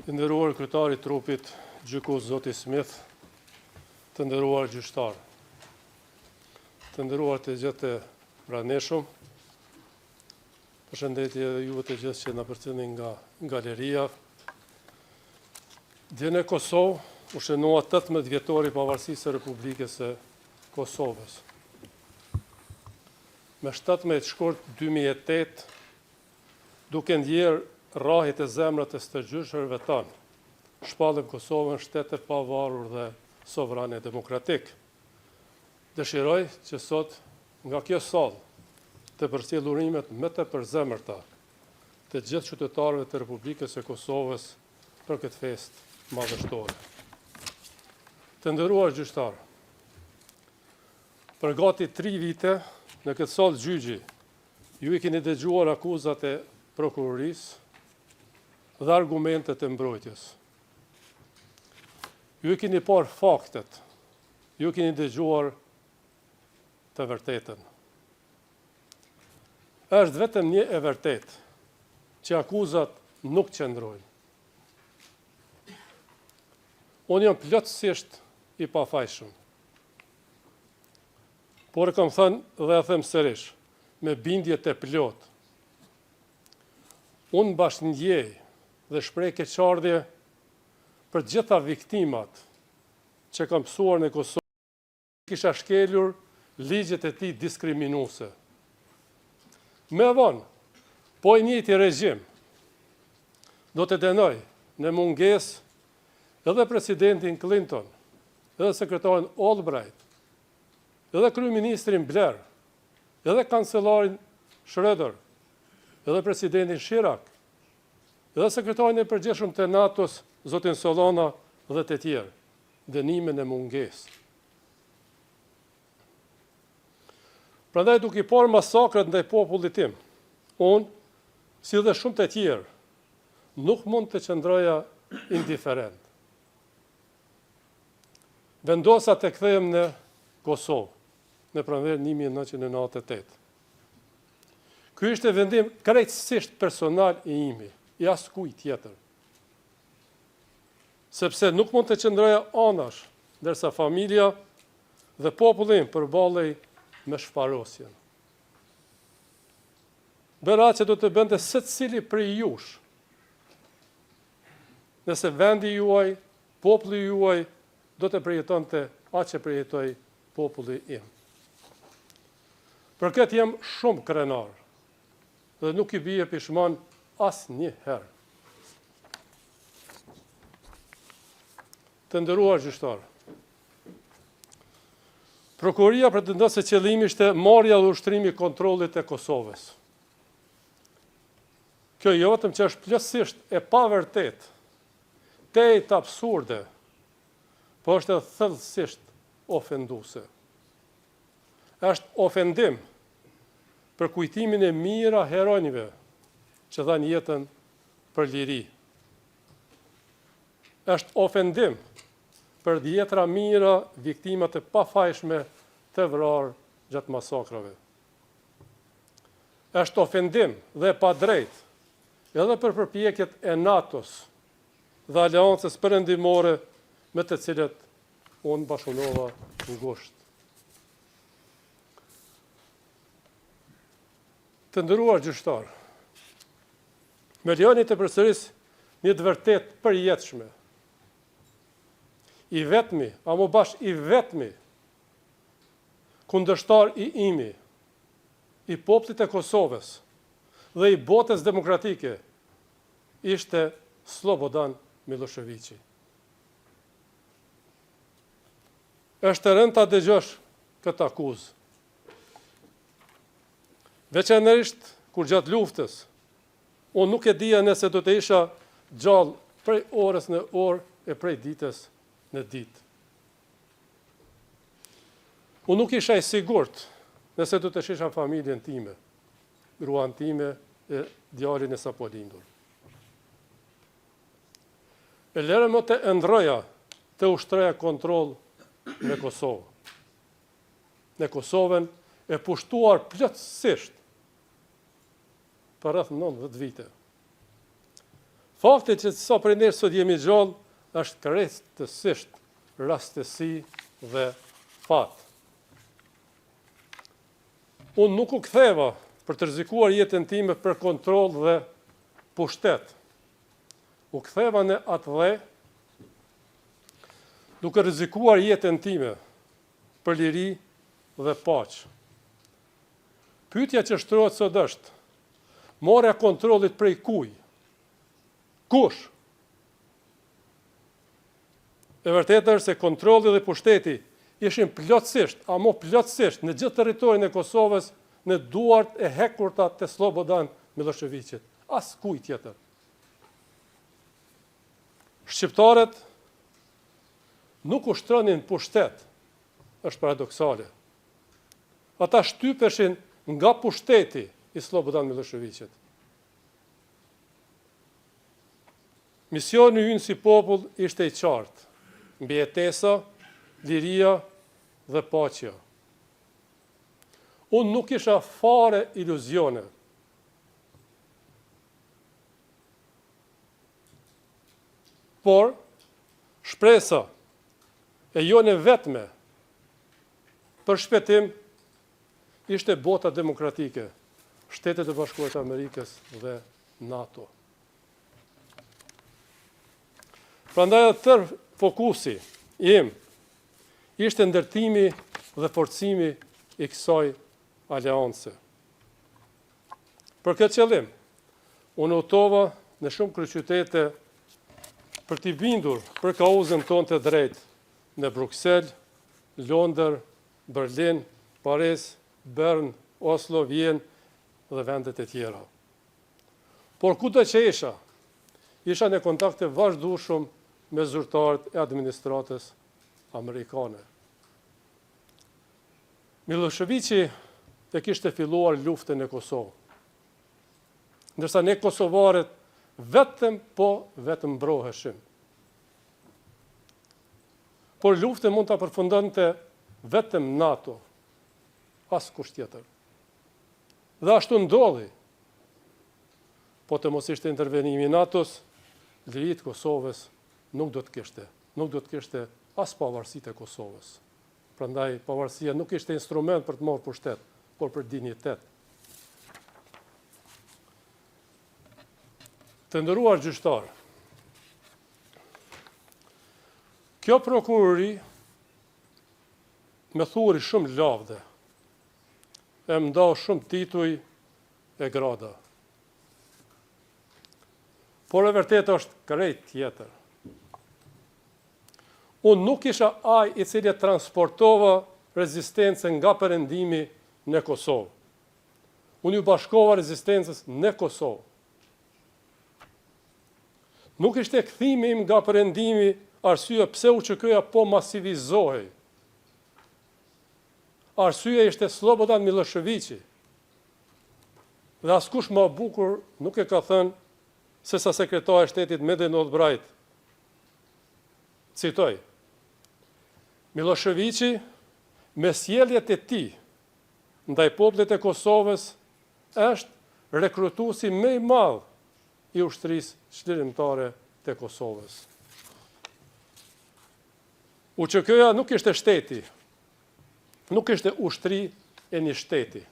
Të nderuar kryetari i trupit, gjykus zoti Smith, të nderuar gjyqtar, të nderuar të gjithë praneshëm, përshëndetje edhe juve të gjithë që na përcjellni nga galeria. Dje në Kosovë u shënua 18 vjetori pavarësisë së Republikës së Kosovës. Me 17 shkurt 2008, duke ndjerë rrahjet e zemrat e stërgjyshërve tanë, shpallëm Kosovën shtetë e pavarur dhe sovrane demokratik. Dëshiroj që sot nga kjo sallë të përcjell urimet më të përzemërta të gjithë qytetarëve të Republikës së Kosovës për këtë festë madhështore. Të nderuar gjyqtar, për gati 3 vite në këtë sallë gjyqi, ju i keni dëgjuar akuzat e prokurorisë dhe argumentet e mbrojtjes. Ju i keni parë faktet, ju keni dëgjuar të vërtetën. Është vetëm një e vërtet që akuzat nuk qëndrojnë. Unë jam plotësisht i pafajshëm. Por e kam thënë dhe e them sërish, me bindje të plot. Unë bashkëndjej dhe shpreh keqardhje për gjitha viktimat që kam mësuar në Kosovë, kisha shkelur ligjet e tij diskriminuese. Me vonë, po i njëjti regjim do të dënoj në mungesë edhe presidentin Clinton, edhe sekretarin Albright, edhe kryeministrin Blair, edhe kancelarin Schroeder, edhe presidentin Chirac, edhe sekretarin e përgjithshëm të NATO-s, zotin Solana dhe të tjerë, dënimin e mungesë. Prandaj duke i parë masakrat ndaj popullit tim, unë, si dhe shumë të tjerë, nuk mund të qëndroja indiferent. Vendosa të kthehem në Kosovë, në pranverë 1998. Ky ishte vendim krejtësisht personal i imi, i askujt tjetër. Sepse nuk mund të qëndroja anash, ndërsa familja dhe populli im përballej me shfarosjen. Bëra që do të bënte secili prej jush, nëse vendi juaj, populli juaj, do të përjetonte atë që përjetoi populli im. Për këtë jam shumë krenar, dhe nuk i bie pishman asnjëherë. Të nderuar gjyqtar, prokuroria pretendon se qëllimi ishte marrja dhe ushtrimi i kontrollit të Kosovës. Kjo jo vetëm që është plotësisht e pavërtet, të absurde, po është edhe thellësisht ofenduese. Është ofendim për kujtimin e mira heronjve që dhanë jetën për liri. Është ofendim për dhjetra mira viktimat e pafajshme të vrarë gjatë masakrave. Është ofendim dhe padrejt edhe për përpjekjet e NATO-s dhe aleancës perëndimore me të cilët unë bashkëpunova ngushtë. Të nderuar gjyqtar, me lejoni të përsëris një të vërtet përjetshme. I vetmi, amo bash i vetmi, kundërshtar i imi, i popullit e Kosovës dhe i botës demokratike, ishte Slobodan Miloševići. Është e rëndë ta dëgjosh këtë akuzë. Veçanërisht kur gjatë luftës, unë nuk e dija nëse do të isha gjallë prej orës në orë e prej ditës në ditë. Unë nuk isha i sigurt nëse do të shisha familjen time, gruan time e djalin e sapo lindur. E lere më të ndroja të ushtroja kontroll në Kosovë. Në Kosovën e pushtuar plotësisht për rreth 90 vite. Fakti që sa prej nesh sot jemi gjallë, është krejtësisht rastësi dhe fat. Unë nuk u ktheva për të rrezikuar jetën time për kontroll dhe pushtet. U ktheva në atë dhe, duke rrezikuar jetën time për liri dhe paqë. Pyetja që shtrohet sot është: morja kontrollit prej kuj? Kush? E vërtetë është se kontrolli dhe pushteti ishin plotësisht, ama plotësisht në gjithë territorin e Kosovës në duart e hekurta të Slobodan Miloševićit. As kuj tjetër. Shqiptarët nuk ushtronin pushtet, është paradoksale. Ata shtypeshin nga pushteti i Slobodan Miloševićit. Misioni ynë si popull ishte i qartë: mbijetesa, liria dhe paqja. Unë nuk isha fare iluzione. Por, shpresa e jone vetme për shpëtim ishte bota demokratike, Shtetet e Bashkuara të Amerikës dhe NATO. Prandaj tërë fokusi im ishte ndërtimi dhe forcimi i kësaj aleance. Për këtë qëllim, unë udhtova në shumë kryeqytete për t'i bindur për kauzën tonë të drejtë në Bruksel, Londër, Berlin, Paris, Bern, Oslo, Vjenë dhe vendet e tjera. Por kudo që isha në kontakte vazhdueshëm me zyrtarët e administratës amerikane. Miloševići e kishte filluar luftën në Kosovë, ndërsa ne kosovarët vetëm mbroheshim. Por luftën mund ta përfundonte vetëm NATO, askush tjetër. Dhe ashtu ndodhi. Po të mos ishte intervenimi i NATO-s, lirit Kosovës nuk do të kishte as pavarësitë e Kosovës. Prandaj pavarësia nuk ishte instrument për të marrë pushtet, por për dinjitet. Të nderuar gjyqtar, kjo prokurori me thurri shumë lavde, e më ndau shumë tituj e grada. Por e vërtet është krejt tjetër. Unë nuk isha ai i cili transportova rezistencën nga perëndimi në Kosovë. Unë ju bashkova rezistencës në Kosovë. Nuk ishte kthimi im nga perëndimi arsye pse UÇK-ja po masivizohej. Arsyeja ishte Slobodan Miloševići. Dhe askush më bukur nuk e ka thënë se sa sekretari i shtetit Mehmet Albright. Citoj: Miloševići me sjelljet e tij ndaj popullit e Kosovës është rekrutuesi më i madh i ushtrisë çlirimtare të Kosovës. UÇK-ja nuk ishte shteti, nuk ishte ushtri e një shteti.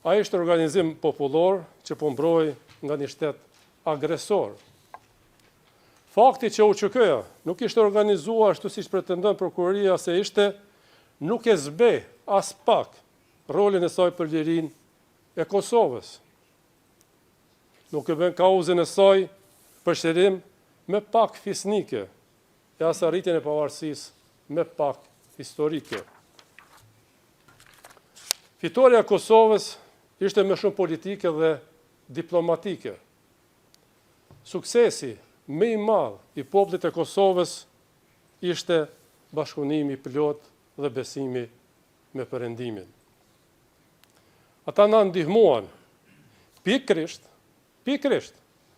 Ai ishte organizim popullor që po mbrojë nga një shtet agresor. Fakti që UÇK-ja nuk ishte organizuar ashtu siç pretendon prokuroria se ishte, nuk e zbe as pak rolin e saj për lirinë e Kosovës. Nuk e bën kauzën e saj për shërim me pak fisnike, e as arritjen e pavarësisë me pak historike. Fitoria e Kosovës ishte më shumë politike dhe diplomatike. Suksesi më i madh i popullit të Kosovës ishte bashkëpunimi i plot dhe besimi me Perëndimin. Ata na ndihmuan pikërisht,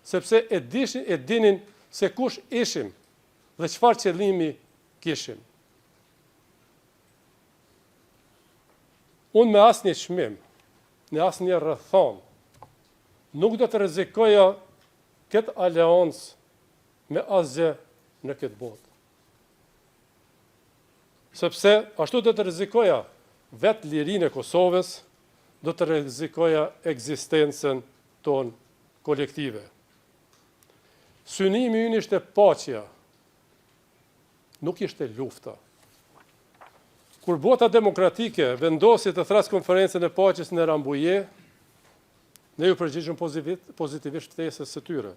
sepse e dinin se kush ishim dhe çfarë qëllimi kishim. Unë me asnjë çmim, në asnjë rrethon, nuk do të rrezikoja këtë aleancë me asgjë në këtë botë. Sepse ashtu do të rrezikoja vetë lirinë e Kosovës, do të rrezikoja ekzistencën tonë kolektive. Synimi ynë ishte paqja, nuk ishte lufta. Kur bota demokratike vendosi të thras konferencën e paqes në Rambuje, ne ju përgjigjëm pozitivisht ftesës së tyre.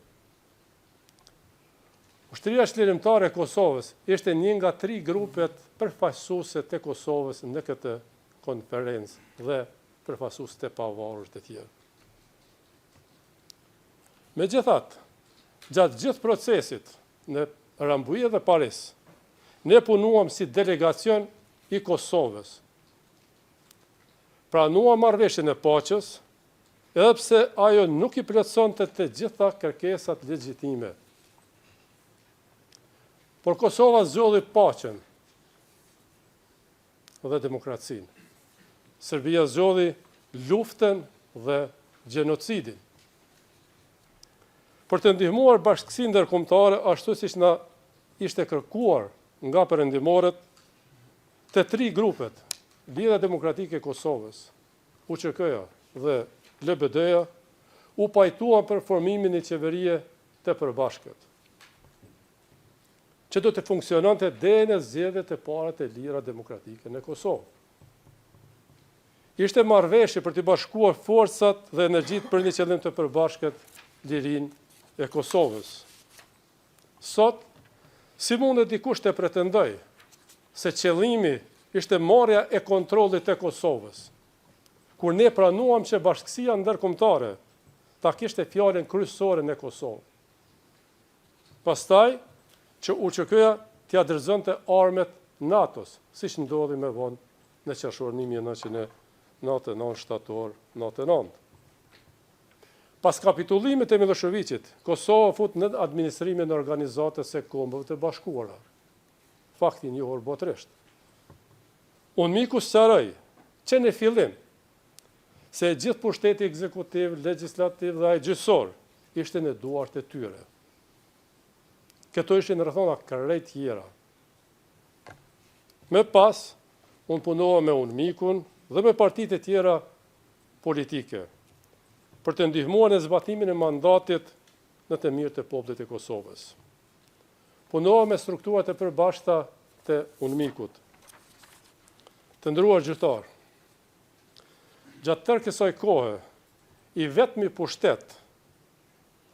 Ushtria Çlirimtare e Kosovës ishte një nga 3 grupet përfaqësuese të Kosovës në këtë konferencë dhe përfaqësues të pavarur të tjerë. Megjithatë, gjatë gjithë procesit në Rambuje dhe Paris, ne punuam si delegacion i Kosovës. Pranuam marrëveshjen e paqes, edhe pse ajo nuk i plotësonte të gjitha kërkesat legjitime. Por Kosova zgjodhi paqen dhe demokracinë. Serbia zgjodhi luftën dhe gjenocidin. Për të ndihmuar bashkësinë ndërkombëtare ashtu siç na ishte kërkuar nga perëndimorët, të 3 grupet, Lidhja Demokratike e Kosovës, UÇK-ja dhe LBD-ja, u pajtuan për formimin e qeverie të përbashkët, që do të funksiononte deri në zgjedhjet e para të lira demokratike në Kosovë. Ishte marrëveshje për të bashkuar forcat dhe energjitë për një qëllim të përbashkët, lirinë e Kosovës. Sot, si mundet dikush të pretendoj se qëllimi ishte marrja e kontrollit të Kosovës, kur ne pranuam që bashkësia ndërkombëtare ta kishte fjalën kryesore në Kosovë. Pastaj, që UÇK-ja t'ia dorëzonte armet NATO-s, siç ndodhi më vonë në qershorin 1999 shtator 99. Pas kapitullimit të Miloševićit, Kosova fut në administrimin e Organizatës së Kombeve të Bashkuara. Fakti i njohur botërisht. Unë miku sqaroj që në fillim se gjithë pushteti ekzekutiv, legjislativ dhe gjyqësor ishte në duart e tyre. Këto ishin rrethona krejt tjera. Më pas, unë punova me unë mikun dhe me partitë e tjera politike, për të ndihmuar në zbatimin e mandatit në të mirë të popullit të Kosovës. Punova me strukturat e përbashkëta të UNMIK-ut. Të nderuar gjyqtar, gjatë tërë kësaj kohe, i vetmi pushtet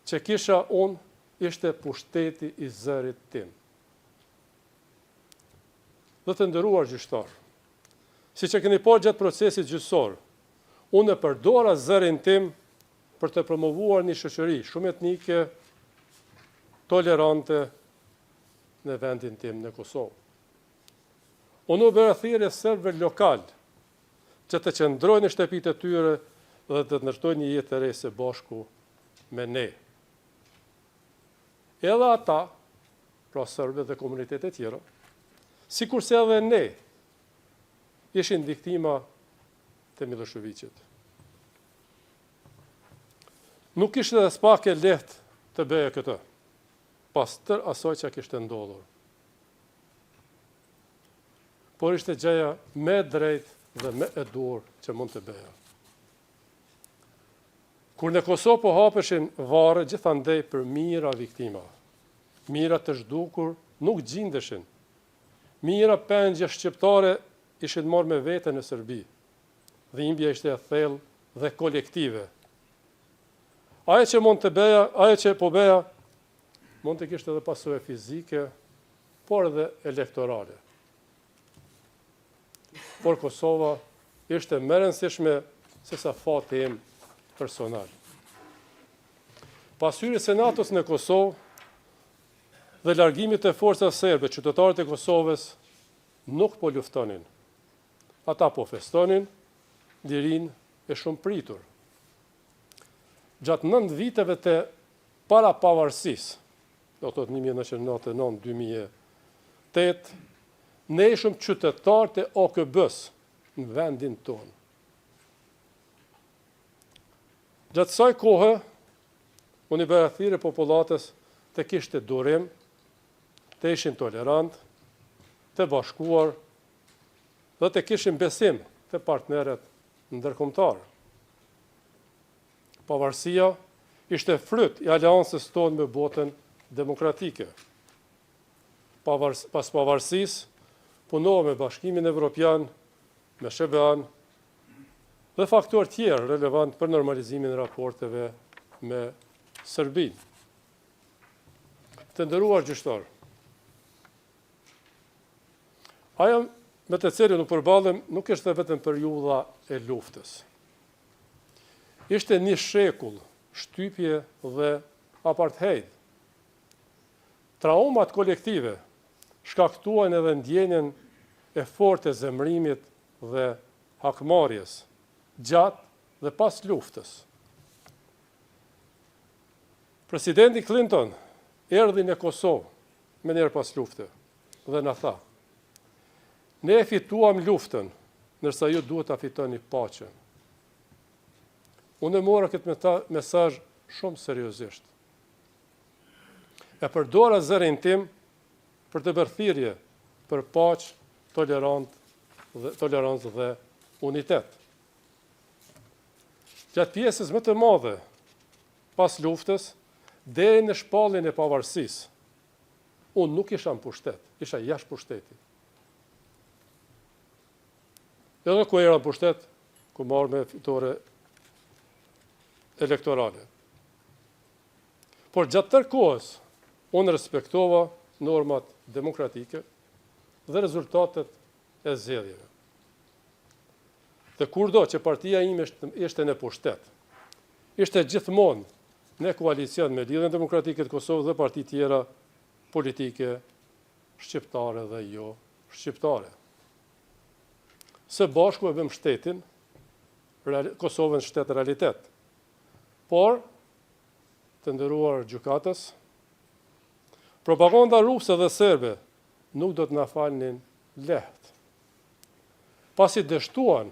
që kisha unë ishte pushteti i zërit tim. Dhe të nderuar gjyqtar, siç e keni parë gjatë procesit gjyqësor, unë e përdora zërin tim për të promovuar një shoqëri shumë etnike, tolerante në vendin tim në Kosovë. Unë u bëra thirrje serbëve lokal që të qëndrojnë në shtëpitë e tyre dhe të ndërtojnë një jetë të re së bashku me ne. Edhe ata, pra serbët dhe komunitetet tjera, sikurse edhe ne, ishin viktima të Miloševićit. Nuk ishte dhe s'pak e lehtë të bëje këtë, pas tër asaj që kishte ndodhur. Por ishte gjëja më e drejtë dhe më e dur që mund të bëja. Kur në Kosovë po hapeshin varre gjithandej për mijëra viktima, mijëra të zhdukur nuk gjindeshin, mijëra pengje shqiptare ishin marrë me vete në Serbi, dhimbja ishte e thellë dhe kolektive. Ajo që mund të bëja, ajo që po bëja, mund të kishte edhe pasojë fizike, por edhe elektorale. Por Kosova ishte më e rëndësishme se sa fati im personal. Pas hyrjes së NATO-s në Kosovë dhe largimit të forcave serbe, qytetarët e Kosovës nuk po luftonin. Ata po festonin lirinë e shumë pritur. Gjatë 9 viteve të para pavarësisë, do të thotë 1999-2008, ne ishim qytetarë të OKB-s në vendin tonë. Gjatë kësaj kohe, unë i bëra thirrje popullatës të kishte durim, të ishin tolerant, të bashkuar dhe të kishin besim të partnerët ndërkombëtar. Pavarësia ishte fryt i aleancës tonë me botën demokratike. Pas pavarësisë, punova me Bashkimin Evropian, me SBA-n dhe faktorë tjerë relevant për normalizimin e raporteve me Serbinë. Të nderuar gjyqtar, ajo me të cilën u përballëm nuk ishte vetëm periudha e luftës. Ishte një shekull shtypje dhe apartheid. Traumat kolektive shkaktuan edhe ndjenjen e fortë e zemërimit dhe hakmarrjes gjatë dhe pas luftës. Presidenti Clinton erdhi në Kosovë me njerë pas lufte dhe na tha: ne e fituam luftën, nërsa ju duhet ta fitoni paqen. Unë e mora këtë mesazh shumë seriozisht. E përdora zërin tim për të bërë thirrje për paqë, tolerancë dhe unitet. Gjatë pjesës më të madhe pas luftës, deri në shpalljen e pavarësisë, unë nuk isha në pushtet, isha jashtë pushtetit. Edhe ku era në pushtet, ku marrë me fitore elektorale. Por gjatë tërë kohës, unë respektova normat demokratike dhe rezultatet e zgjedhjeve. Dhe kurdo që partia ime ishte në pushtet, ishte gjithmonë në koalicion me Lidhjen Demokratike të Kosovës dhe parti tjera politike shqiptare dhe jo shqiptare. Së bashku e bëm shtetin, Kosovën shtet realitet. Por, të nderuar gjykatës, propaganda ruse dhe serbe nuk do të na falnin lehtë. Pasi dështuan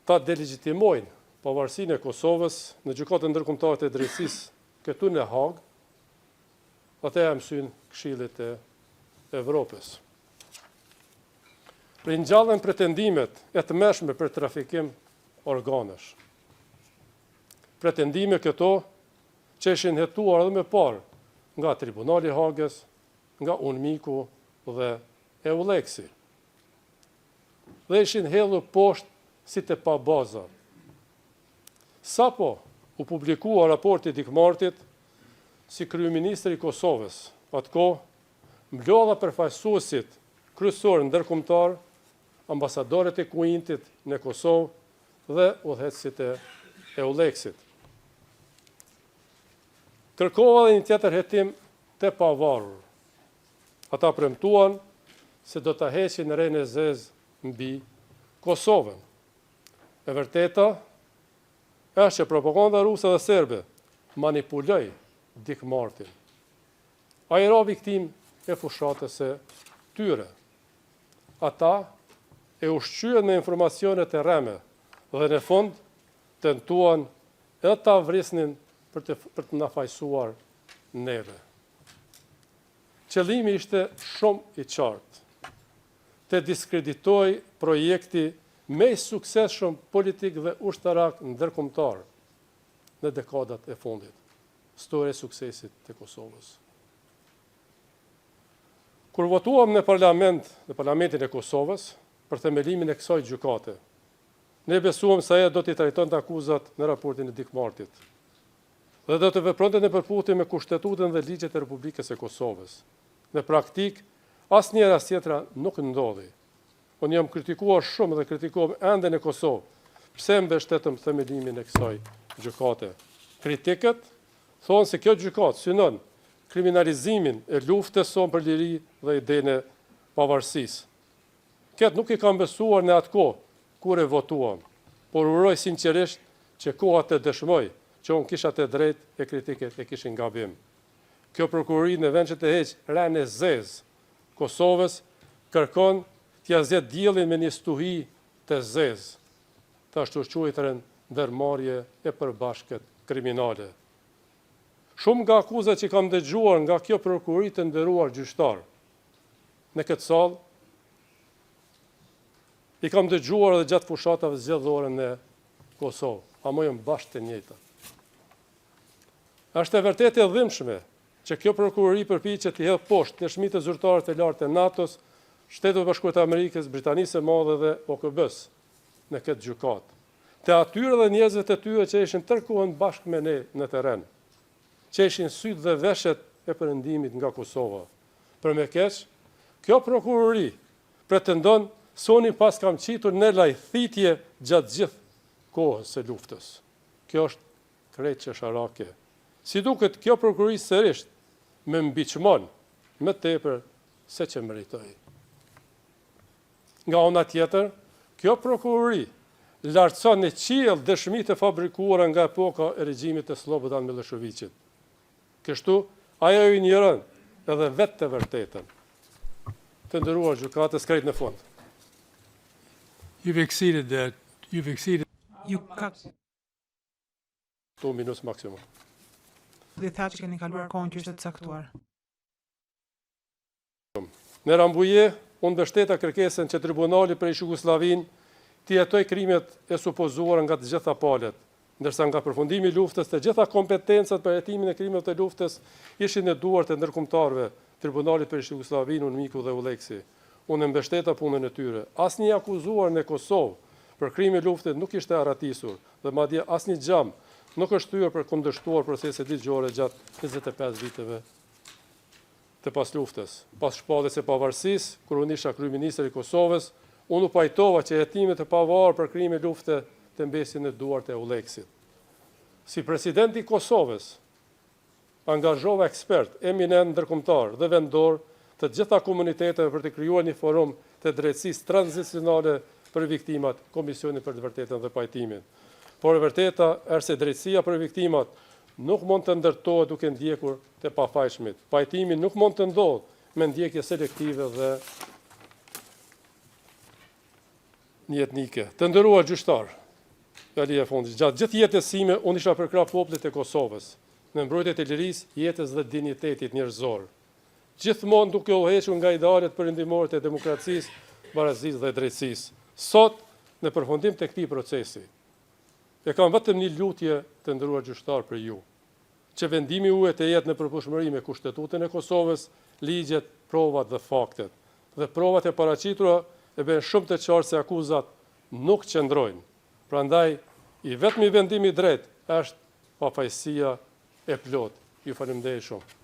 ta delegjitimojnë pavarësinë e Kosovës në gjykatën ndërkombëtare të drejtësisë këtu në Hag, atë e mësyn Këshillit e Evropës. Ringjallën pretendimet e tmerrshme për trafikim organesh. Pretendime këto që ishin hetuar edhe më parë nga Tribunali i Hagës, nga UNMIK-u dhe EULEX-i. Dhe ishin hedhur poshtë si të pabaza. Sapo u publikua raporti i Dikmartit, si kryeministri i Kosovës, atkohë mblodha përfaqësuesit kryesor ndërkombëtar, ambasadorët e Kuintit në Kosovë dhe udhëheqësit e EULEX-it. Kërkova dhe një tjetër hetim të pavarur. Ata premtuan se do ta heqin rrehen e zezë mbi Kosovën. E vërteta është që propaganda ruse dhe serbe manipuloi Dikmartin. Ai era viktim e fushatës së tyre. Ata e ushqyen me informacionet e rreme dhe në fund tentuan edhe ta vrisnin për të na fajsuar neve. Qëllimi ishte shumë i qartë, të diskreditoj projekti me suksesshëm politik dhe ushtarak ndërkombëtar në dekadat e fundit, storia e suksesit të Kosovës. Kur votuam në Parlamentin e Kosovës për themelimin e kësaj gjykate, ne besuam se ajo do t'i trajtonte akuzat në raportin e Dikmartit dhe do të vepronte në përputhje me Kushtetutën dhe ligjet e Republikës së Kosovës. Në praktik, asnjëra tjetra nuk ndodhi. Unë jam kritikuar shumë dhe kritikuam ende në Kosovë, pse mbështetëm themelimin e kësaj gjykate. Kritikët thonë se kjo gjykatë synon kriminalizimin e luftës sonë për liri dhe idenë e pavarësisë. Këtë nuk i kam besuar në atë kohë kur e votuam, por uroj sinqerisht që koha të dëshmoj që unë kisha të drejtë e kritiket e kishin gabim. Kjo prokurori në vend që të heqë rrehen e zezë Kosovës, kërkon t'ia zgjedhë diellin me një stuhi të zezë, të ashtu quajturën ndërmarrje e përbashkët kriminale. Shumë nga akuzat që kam dëgjuar nga kjo prokurori të nderuar gjyqtar në këtë sallë, i kam dëgjuar edhe gjatë fushatave zgjedhore në Kosovë, a mojën bashkë të njëjta. Është e vërtet e dhimbshme që kjo prokurori përpiqet të hedhë poshtë në shmitë zyrtarët e lartë të NATO-s, Shtetit Bashkuar të Amerikës, Britanisë së Madhe dhe OKB-s në këtë gjykatë. Të atyre dhe njerëzve të tyre që ishin tërkohën bashkë me ne në terren, që ishin sytë dhe veshet e perëndimit nga Kosova. Për me keq, kjo prokurori pretendon soni pas kam qitur në lajthitje gjatë gjithë kohës së luftës. Kjo është krejt qesharake. Si duket, kjo prokurori sërisht me mbiqmon më tepër se që meritoi. Nga ana tjetër, kjo prokurori lartëson në qiell dëshmitë e fabrikuara nga epoka e regjimit të Slobodan Miloševićit. Kështu, ajo i njëron edhe vetë të vërtetën. Të nderuar gjykatës, krejt në fund. You've exceeded that. You've exceeded. Ju ka 2 minutë maksimum. dhe tha që keni kaluar kohën që është të caktuar. Në Rambuje, unë mbështeta kërkesën që tribunali për Jugosllavin të jetoj krimet e supozuara nga të gjitha palët, ndërsa nga përfundimi i luftës të gjitha kompetencat për hetimin e krimeve të luftës ishin në duart e ndërkombëtarëve, Tribunalit për Jugosllavin, UNMIK-u dhe ULEX-i. Unë mbështeta punën e tyre. Asnjë akuzuar në Kosovë për krime lufte nuk ishte arratisur dhe madje asnjë gjam nuk është thyer për kundërshtuar proceset ligjore gjatë 25 viteve të pas luftës. Pas shpalljes së pavarësisë, kur unë isha kryeministër i Kosovës, unë u pajtova që hetimet e pavarur për krime lufte të mbesin në duart e ULEX-it. Si presidenti i Kosovës, angazhova ekspert, eminent ndërkombëtar dhe vendor të gjitha komuniteteve për të krijuar një forum të drejtësisë tranzicionale për viktimat, Komisioni për të vërtetën dhe pajtimin. Por e vërteta është se drejtësia për viktimat nuk mund të ndërtohet duke ndjekur të pafajshmit. Pajtimi nuk mund të ndodhë me ndjekje selektive dhe njetnike. Të nderuar gjyqtar, fjalia e fundit, gjatë gjithë jetës sime unë isha përkrah popullit e Kosovës, në mbrojtje të lirisë, jetës dhe dinjitetit njerëzor. Gjithmonë duke u hequr nga idealet perëndimore të demokracisë, barazisë dhe drejtësisë. Sot, në përfundim të këtij procesi, e kam vetëm një lutje të nderuar gjyqtar për ju, që vendimi juaj të jetë në përputhshmëri me Kushtetutën e Kosovës, ligjet, provat dhe faktet. Dhe provat e paraqitura e bën shumë të qartë se akuzat nuk qëndrojnë. Prandaj, i vetmi vendim i drejtë është pafajësia e plotë. Ju falemnderit shumë.